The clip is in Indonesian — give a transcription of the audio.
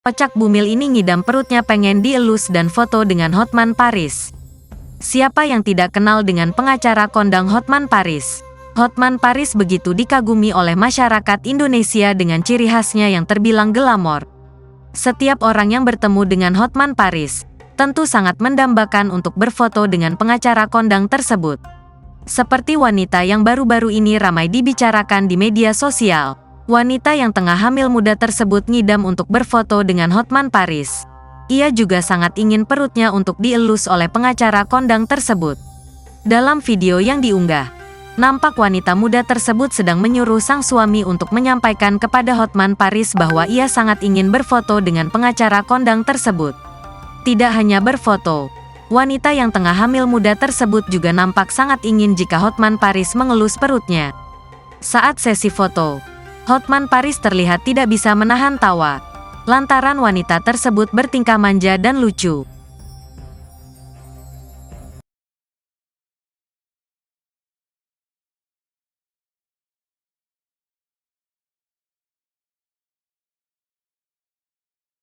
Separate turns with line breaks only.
Kocak bumil ini ngidam perutnya pengen dielus dan foto dengan Hotman Paris. Siapa yang tidak kenal dengan pengacara kondang Hotman Paris? Hotman Paris begitu dikagumi oleh masyarakat Indonesia dengan ciri khasnya yang terbilang glamor. Setiap orang yang bertemu dengan Hotman Paris, tentu sangat mendambakan untuk berfoto dengan pengacara kondang tersebut. Seperti wanita yang baru-baru ini ramai dibicarakan di media sosial. Wanita yang tengah hamil muda tersebut ngidam untuk berfoto dengan Hotman Paris. Ia juga sangat ingin perutnya untuk dielus oleh pengacara kondang tersebut. Dalam video yang diunggah, nampak wanita muda tersebut sedang menyuruh sang suami untuk menyampaikan kepada Hotman Paris bahwa ia sangat ingin berfoto dengan pengacara kondang tersebut. Tidak hanya berfoto, wanita yang tengah hamil muda tersebut juga nampak sangat ingin jika Hotman Paris mengelus perutnya. Saat sesi foto, Hotman Paris terlihat tidak bisa menahan tawa, lantaran wanita tersebut bertingkah manja dan lucu.